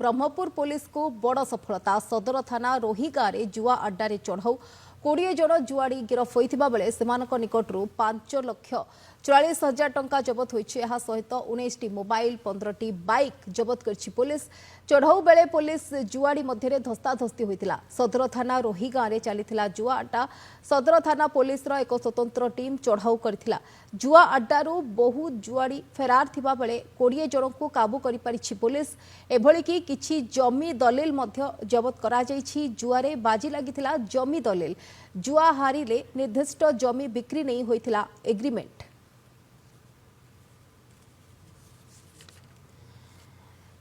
Brahmapur police को बड़ सफलता सदर थाना रोहिगाँ जुआ अड्डा चढ़ाऊ 20 जन जुआड़ी गिरफ होता बेले से निकटू 5,44,000 टंका जबत होती सहित 19 मोबाइल 15 बाइक जबत कर पुलिस चढ़ाऊ बेले पुलिस जुआड़ी मध्य धस्ताधस्ती होता सदर थाना रोहिगाँ चली जुआ अड्डा सदर थाना पुलिस एक स्वतंत्र टीम चढ़ाऊ करथिला जुआ अड्डारू बहु जुआड़ी फेरार थिबा बेले 20 जन को काबू करि परिछि पुलिस एभली कि किछि जमी दलिल मध्य जबत करा जाइछि जुआरे बाजी लागिथिला जमी दलिल जुआ हारिले निर्दिष्ट जमी बिक्री नहीं होइथिला एग्रीमेंट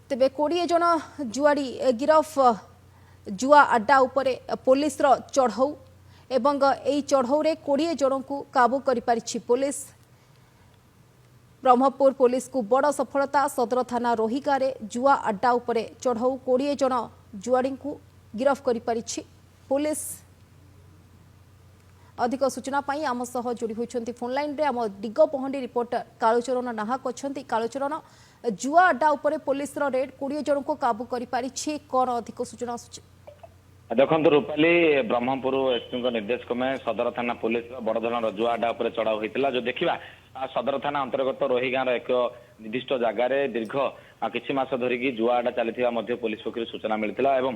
तेबे 20 जन जुआड़ी गिरफ जुआ अड्डा उपरे पुलिस रो चढ़ाऊ एवं एई चढ़ाऊ रे 20 जन को काबू करि परिछि पुलिस ब्रह्मपुर पुलिस को बड़ सफलता सदर थाना रोहिगाँ जुआ अड्डा उपरे चढ़ाऊ 20 जन जुआड़ी को गिरफ करि परिछि पुलिस अधिक सूचना पाई आम सह जोड़ी होइछन्ति फोन लाइन रे आम दिगपहंडी रिपोर्टर कालुचरण नाहक अछन्ति कालुचरण जुआ अड्डा उपरे पुलिस रो रेड 20 जन को काबू करि परिछि कोन अधिक सूचना आसुछि देखो रूपाली ब्रह्मपुर एसपी निर्देश में सदर थाना पुलिस बड़ धरण जुआ अड्डा उपर चढ़ाऊ होता जो देखा सदर थाना अंतर्गत रोहिगाँ एक निर्दिष्ट जगार दीर्घ किछि मास धरिकी जुआ अड्डा चली पुलिस पक्ष सूचना मिलता एवं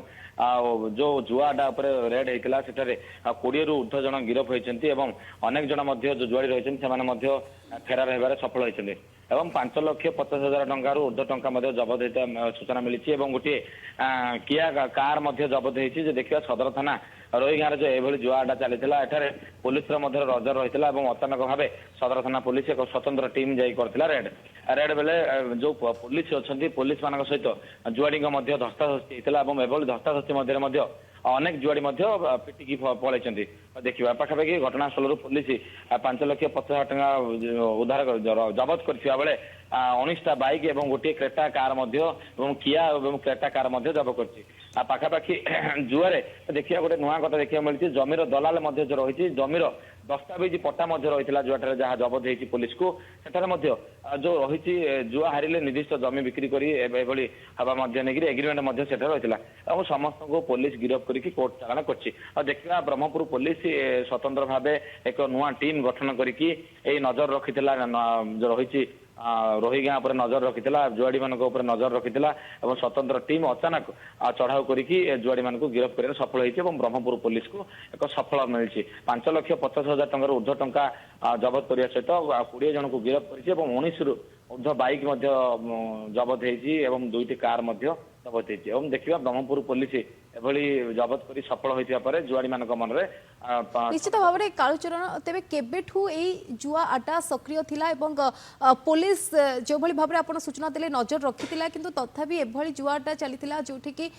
जो जुआ अड्डा उपर रेड होता सेठारे 20 रु ऊर्ध्व जन गिरफ होती अनेक जन जो जुआड़ी रही फेरार होबार सफल होती एवं 5,50,000 टंकार ऊर्ध्व टंका जबत होता सूचना मिली गोटे किया कार जबत होती देखा सदर थाना रोहिगाँ जो एभली जुआ अड्डा चली पुलिस नजर रही अचानक भाव सदर थाना पुलिस एक स्वतंत्र टीम जाई करथिला रेड बेले जो पुलिस अच्छी पुलिस मान सहित जुआड़ी धस्ताधस्ती होता एभली धस्ताधस्ती मध्य अनेक जुआड़ी पिटिकी पलैंती देखा पाखापाखि घटनास्थल पुलिस 5,50,000 टंका उद्धार जबत कर बेले 19टा बाइक और गोटे क्रेटा कार किया और क्रेटा कार जबत कर पाखापाखि जुआरे देखिए गोटे नुआ कथा देखा मिली जमीर दलाल जो रही जमीर दस्तावेज पट्टा रही जुआटे जहाँ जबत होती पुलिस को सेठारे जो रही जुआ हारिले निर्दिष्ट जमी बिक्री करी हवा नहीं एग्रीमेंट रही और समस्त को पुलिस गिरफ करके कोर्ट चालाण कर देखा ब्रह्मपुर पुलिस स्वतंत्र भाव एक नुआ टीम गठन करके नजर रखी जो रही रोहिगाँ पर नजर रखी जुआड़ी मान नजर रखी स्वतंत्र टीम अचानक चढ़ाऊ करके जुआड़ी मान गिरफ कर सफल होती ब्रह्मपुर पुलिस को एक सफल मिली 5,50,000 टंकार ऊर्ध्व टंका जबत करने सहित 20 जन को गिरफ कर 19 रु ऊर्ध्व बाइक जबत होती 2टी कार जबत होती देखिए ब्रह्मपुर पुलिस एभली जबत कर सफल होता जुआड़ी मान मन में निश्चित भाव में कालुचरण तेरे केबेठू एई जुआ अड्डा सक्रिय थिला एवं पुलिस जो भली भाव में आपण सूचना देले नजर रखिथिला किंतु तथापि एभली जुआ अड्डा चलीथिला जोठी कि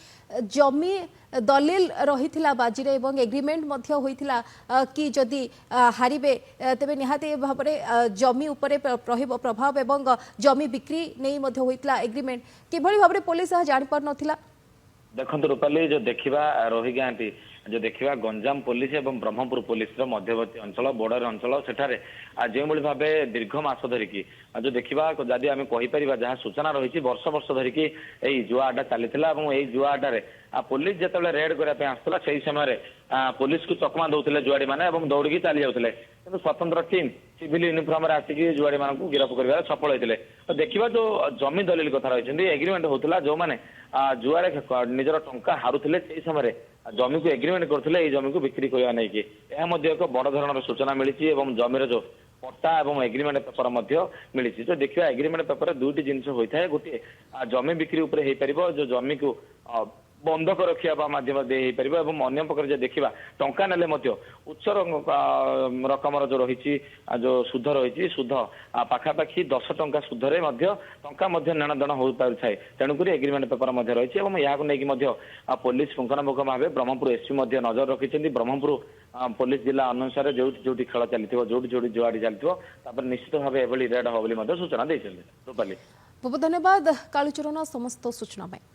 जमी दलिल रहिथिला बाजी रे एवं एग्रीमेंट मध्य होइथिला कि जदि हारिबे तेबे निहाती भाव में जमी उपरे रहिबो प्रभाव एवं जमी बिक्री नै मध्य होइथिला एग्रीमेंट किभली भाव में पुलिस जानि पार नथिला देखो रूपाली जो देखा रोहिगाँ जो देखा गंजाम पुलिस और ब्रह्मपुर पुलिस मध्यवर्ती अंचल बॉर्डर अंचल सेठारे जो भाव दीर्घ मास धरिकी जो देखा जदि आम कहीपर जहाँ सूचना रही वर्ष वर्ष धरिकी जुआ अड्डा चली जुआ अड्डा पुलिस जो रेड करने आसला से समय पुलिस को चकमा दौले जुआड़ी मैंने दौड़ी चली जाते कि स्वतंत्र टीम सिविल यूनिफॉर्म आसिक जुआड़ी मान गिरफ कर सफल होते तो देखा जो जमी दलिल कथा रही एग्रीमेंट होता जो मैंने जुआरे निजर टंका हारुले से समय जमी को एग्रीमेंट करते जमी को बिक्री करने नहीं कि एक बड़ धरण सूचना मिली जमीर जो पट्टा और एग्रीमेंट पेपर मिली तो देखिए एग्रीमेंट पेपर 2टी जिन होता है गोटे जमी बिक्री हो जो जमी को बंधक रखा मध्यम अन्य प्रकार जो देखा टंका नेले उच्च रकमर जो रही जो सुध रही सुध पाखापाखि 10 टंका सुधरे टंका नेण देण हो पाए तेणुक एग्रीमेंट पेपर रही है पुलिस पुंखानुपुंख भाव ब्रह्मपुर एसपी नजर रखी ब्रह्मपुर पुलिस जिला अनुसार जो खेल चली जो जुआड़ी चलती निश्चित भाव एभली रेड हो सूचना देते रूपाली बहुत धन्यवाद कालुचरण समस्त सूचना।